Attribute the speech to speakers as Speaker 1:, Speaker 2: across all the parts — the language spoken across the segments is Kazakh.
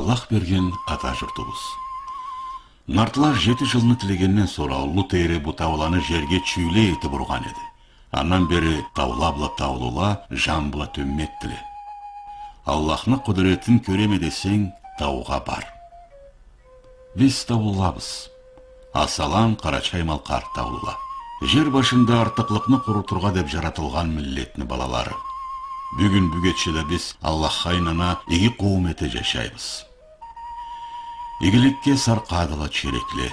Speaker 1: Аллах берген ата жұртыбыз. Нартылар 7 жылны тілегеннен sonra ұлы тейрі бұ тауланы жерге чүйле етіп ұрған еді. Аннан бері таулабла таулыла, жамбыла төмметтілі. Аллахны құдыретін көреме десең, тауға бар. Біз таулабыз. Асалан Қарачаймал қарт таулыла. Жер башында артықлықны құрытырға деп жаратылған миллетні балалары. Бүгін бүгетшілі біз Аллах хайнана игі қоуметі жашайбыз. Игілікке сарқадыла черекле,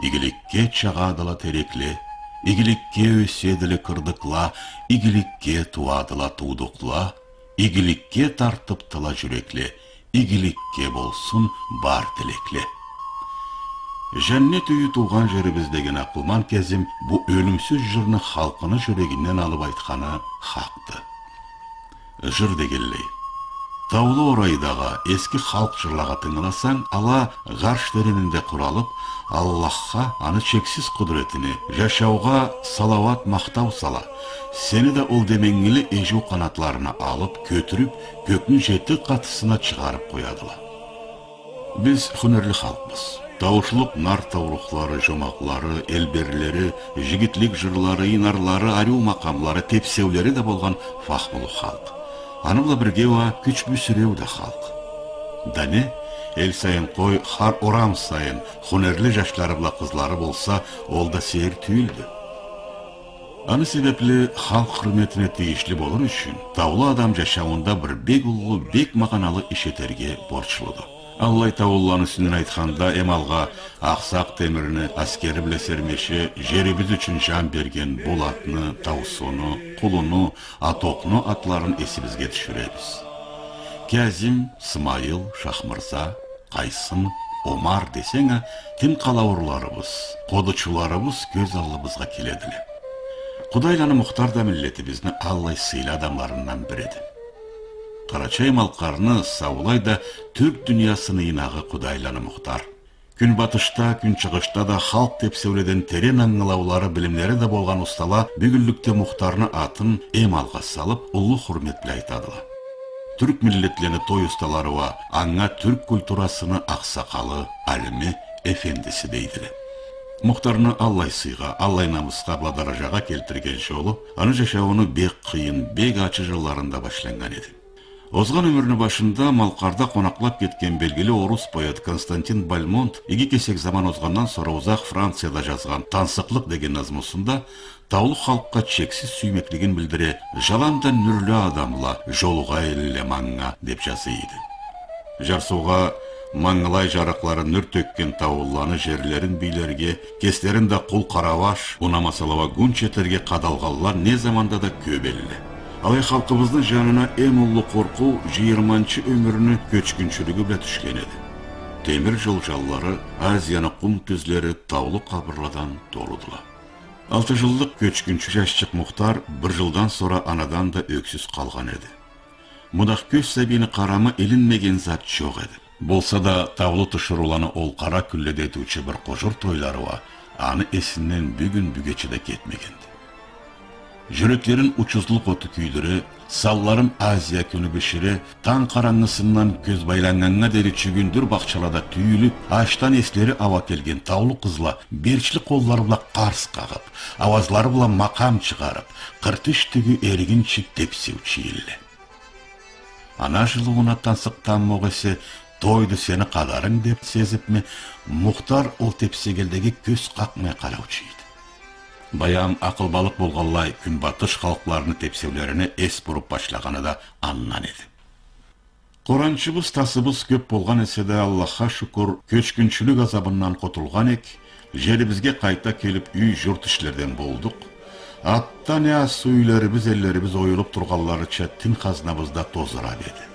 Speaker 1: игілікке чағадыла терекле, игілікке өседілі кырдықла, игілікке туадыла тудықла, игілікке тартыптыла жүрекле, игілікке болсын бар тілекле. Жәннет үйі туған жеріміз деген ақылман кезім бұл өлімсіз жырны халқыны жүрегінен алып айтқаны хақты. Жыр дегеллей. Таулы орайдаға ескі халық жырлаға тыңыласаң, ала ғарш теренінде құралып, Аллахқа аны чексіз құдіретіне, жашауға салават мақтау сала, сені де ол демеңгілі ежу қанатларына алып, көтіріп, көкнің 7 қатысына шығарып қоядыла. Біз хүнерлі халқымыз. Таушылық нар таурықлары, жомақлары, элберлері, жігітлік жырлары, инарлары, арю мақамлары, тепсеулері де болған фахмылы халық. Анымла біргеуа күч бүсіреу да халық. Дәне, ел сайын қой, хар орам сайын, хүнерлі жашлары бұла қызлары болса, ол да сер түйілді. Аны себеплі халық құрметіне тиішлі болыр үшін, таулы адам жашауында бір бек ұлғы, бек мағаналы ішетерге борчылыды. Аллай таулланы сүнін айтқанда эмалға ақсақ теміріні аскері біле сермеші жеребіз үшін жан берген болатыны, таусыны, құлыны, атоқны атларын есімізге түшіребіз. Кәзім, Смайыл, Шахмырза, Қайсын, Омар десеңі, тім қалауырларыбыз, қодычыларыбыз көз аллыбызға келеділі. Құдайланы мұхтар да миллеті бізні Аллай сыйлы адамларынан біреді. Қарачаймал қарны саулайда түрк дүниясыны инағы құдайланы мұхтар. Күн батышта, күн шығышта да халық тепсеуледен терен аңғылаулары білімлері де болған ұстала бүгілікте мұхтарны атын емалға салып, ұлы құрметлі айтадыла. Түрк миллетлені той ұсталарыва аңға түрк культурасыны ақсақалы, әлімі, эфендісі дейділі. Мұхтарны Аллай сыйға, Аллай намысқа бладаражаға келтірген жолы, аны жашауыны бек қиын, бек ачы жылларында башланған еді. Озған өміріні башында Малқарда қонақлап кеткен белгілі орыс поэт Константин Бальмонт игі кесек заман озғаннан sonra ұзақ Францияда жазған «Тансықлық» деген назмысында таулы халыққа чексіз сүймеклігін білдіре «Жаландан нүрлі адамла жолуға елілі маңға» деп жазыйды. Жарсуға маңылай жарықлары нүр төккен таулланы жерлерін билерге, кестерінде құл қараваш, ұнамасалава гүн четерге қадалғалар не заманда да көбелі. Алай халқымыздың жанына эң ұлы қорқу 20-ші өміріні көчкіншілігі біле түшкен еді. Темір жол жаллары, Азияны құм түзлері таулы қабырладан толыдыла. 6 жылдық көчкінші жашчық мұхтар 1 жылдан sonra анадан да өксіз қалған еді. Мұдақ көз сәбені қарамы елінмеген зат жоқ еді. Болса да таулы тұшыруланы ол қара күлледетуші бір қожыр тойларыва, аны есінен бүгін бүгечі де кетмегенді. Жүректерін учузлық оты күйдірі, салларын Азия күні бішірі, таң қараңғысынан көз байланғанға дәрі чүгіндір бақчалада түйіліп, аштан еслері ава келген таулы қызла, берчілі қоллары бұла қарс қағып, авазлары бұла мақам шығарып, қыртыш түгі әрігін чик тепсеу чиілі. Ана жылы ona тансықтан моғысы, тойды сені қадарың деп сезіп ме, мұхтар ол тепсегелдегі көз қақмай қарау чиді. Баян ақылбалық болғалай күнбатыш халықларыны тепсеулеріне ес бұрып башлағаны да аннан еді. Қораншыбыз тасыбыз көп болған еседе Аллахқа шүкір көчкіншілік азабынан қотылған ек, жерімізге қайта келіп үй жұрт ішлерден болдық. Атта не асы үйлеріміз еллеріміз ойылып тұрғалары чәттін қазнабызда тозыра беді.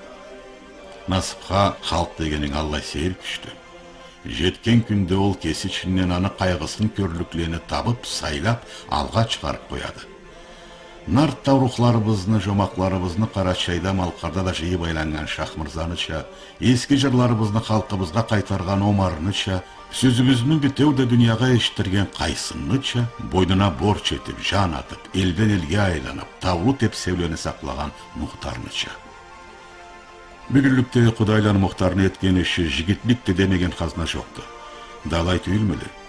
Speaker 1: Насыпқа халық дегенің Аллай сейір күшті. Жеткен күнде ол кесічінен аны қайғысын көрліклені табып, сайлап, алға шығарып қояды. Нарт таурықларыбызны, жомақларыбызны Қарачайда Малқарда да жиі байланған Шахмырзаныча, ескі жырларыбызны халқыбызға қайтарған Омарныча, сөзіміздің бітеуді дүнияға ештірген Қайсынныча, бойдына борч етіп, жан атып, елден елге айланып, таулы тепсеулені сақлаған Мұхтарныча. Бүгүллүктө Кудайлан Мухтарны эткени иши жигитликти демеген казна жокты. Далай түйүлмөдү.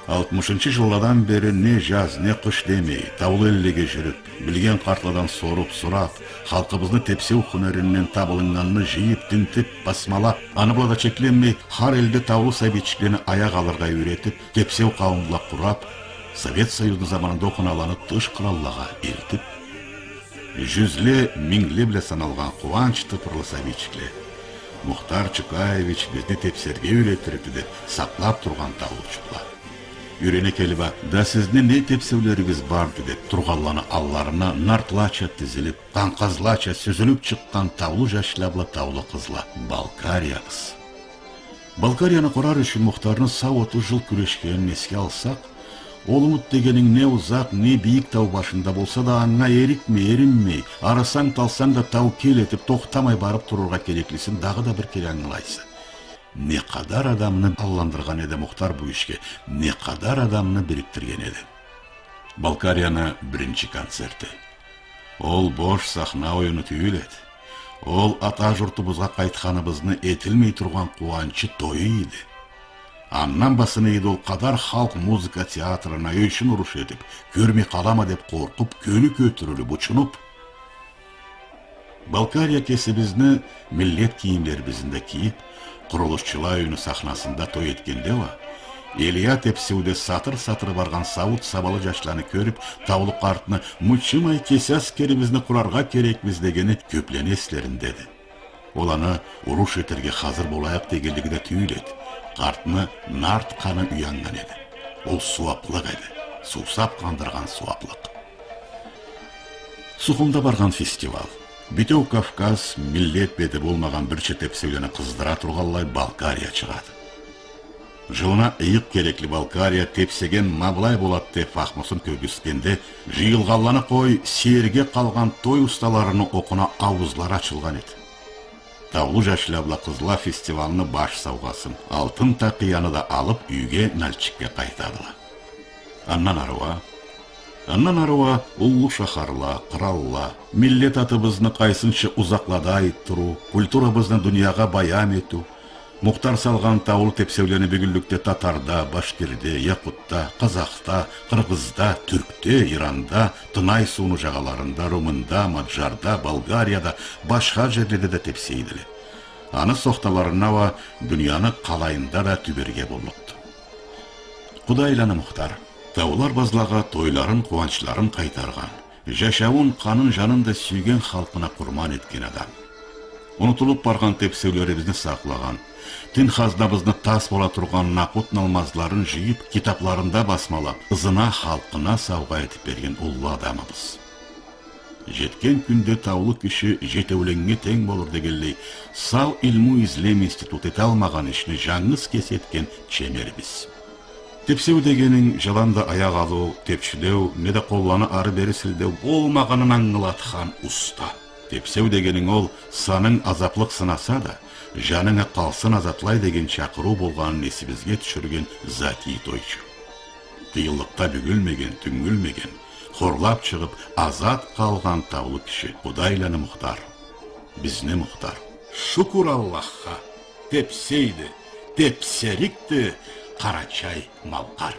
Speaker 1: 60 жылдардан бери не жаз, не кыш демей, таулы эллеге жүрүп, билген картладан соруп, сурап, халкыбызны тепсеу хунеринен табылынганны жыйып, тинтип, басмалап, аны булада чекленмей, har элде таулы сабитчиклерини аяк алырга үйрөтүп, тепсеу кауымла курап, Совет Союзу заманында окуналаны тыш кыраллага элтип, жүзле, миңле биле саналган кубанч тыпырлы сабитчиклер Мухтар Чукаевич бизди тепсерге үйрөтүрдү деп саклап турган таулучулар. Үйрене келип, да сиздин не тепсеулерибиз барды деп тургалланы алларына нартлача тизилип, каңказлача сүзүлүп чыккан таулу жашлабла таулу кызла Балкариябыз. Балкарияны курар үчүн Мухтардын сау 30 жыл күрөшкөнүн эске алсак, ол умут дегениң не узак, не бийик тау башында болса да аңа эрикмей, эринмей, арасаң талсаң да тау келетип, токтамай барып турурга кереклисин дагы да бир кере аңлайсың. Не кадар адамны алландырган эди Мухтар бу ишке, не кадар адамны бириктирген эди. Балкарияны биринчи концерти. Ол бош сахна оюну түйүлет. Ол ата журтубузга кайтканыбызны этилмей турган кубанчы тою иди. Аннан басыны иди ол кадар халк музыка театрына өйшүн уруш этип, көрмей калама деп коркуп, көнү көтүрүлүп, учунуп. Балкария кесибизни миллет кийимлерибизинде кийип, Курулушчулар үйүнү сахнасында той эткенде Элия тепсеуде сатыр-сатыр барган сауыт сабалы жашланы көрүп, таулык артына мучымай кесе аскерибизни курарга керекмиз дегени көплөн эслерин деди. Ол аны уруш этерге hazır болайык дегендиги да түйүлөт. Картыны нарт каны уянган эди. Ол суаплык эди. Суусап кандырган суаплык. Сухумда барган фестиваль. Битеу Кавказ миллет бети болмаган бир чет тепсеулени кыздыра турганлай Балкария чыгат. Жылына ыйык керекли Балкария тепсеген маблай болот деп фахмысын көгүскенде, жыйылганланы кой серге калган той усталарынын окуна ауызлар ачылган эди. Таулу жашлабла кызла фестивалыны баш саугасын, алтын такыяны да алып үйгө Налчикке кайтадылар. Аннан аруа уллу шахарла, кыралла, миллет атыбызны кайсынчы узаклада айттыруу, культурабызны дүйнөгө баян этүү, Мухтар салган таул тепсеулени бүгүллүктө татарда, башкирде, якутта, казакта, кыргызда, түрктө, Иранда, Тынай сууну жагаларында, Румында, Маджарда, Болгарияда, башка жерлерде да тепсейдиле. Аны сокталарына дүйнөнү калайында да түбөргө болупту. Кудайланы Мухтар таулар базлага тойларын, кубанчларын кайтарган, жашауын канын жанында сүйген халкына курман эткен адам. Унутулуп барган тепсеулерибизни саклаган, тин хазнабызны тас бола турган накут налмазларын жыйып, китапларында басмалап, ызына халкына сауга этип берген улуу адамыбыз. Жеткен күндө таулы киши жетеуленге тең болур дегенлей, сау илму излем институт эте алмаган ишни жаңыз кесеткен чемербиз. Тепсеу дегенин жаланда аяк алуу, тепчилөө, неде колланы ары бери силдөө болмаганын аңгылаткан уста. Тепсеу дегенин ол саның азаплык сынаса да, жаныңа калсын азаплай деген чакыруу болгонун эсибизге түшүргөн зати тойчу. Кыйынлыкта бүгүлмеген, түңүлмеген, хорлап чыгып азат калган таулы киши Кудайланы Мухтар. Бизни Мухтар. Шукур Аллахка. Тепсейди, тепсерикти, Карачай Малкар.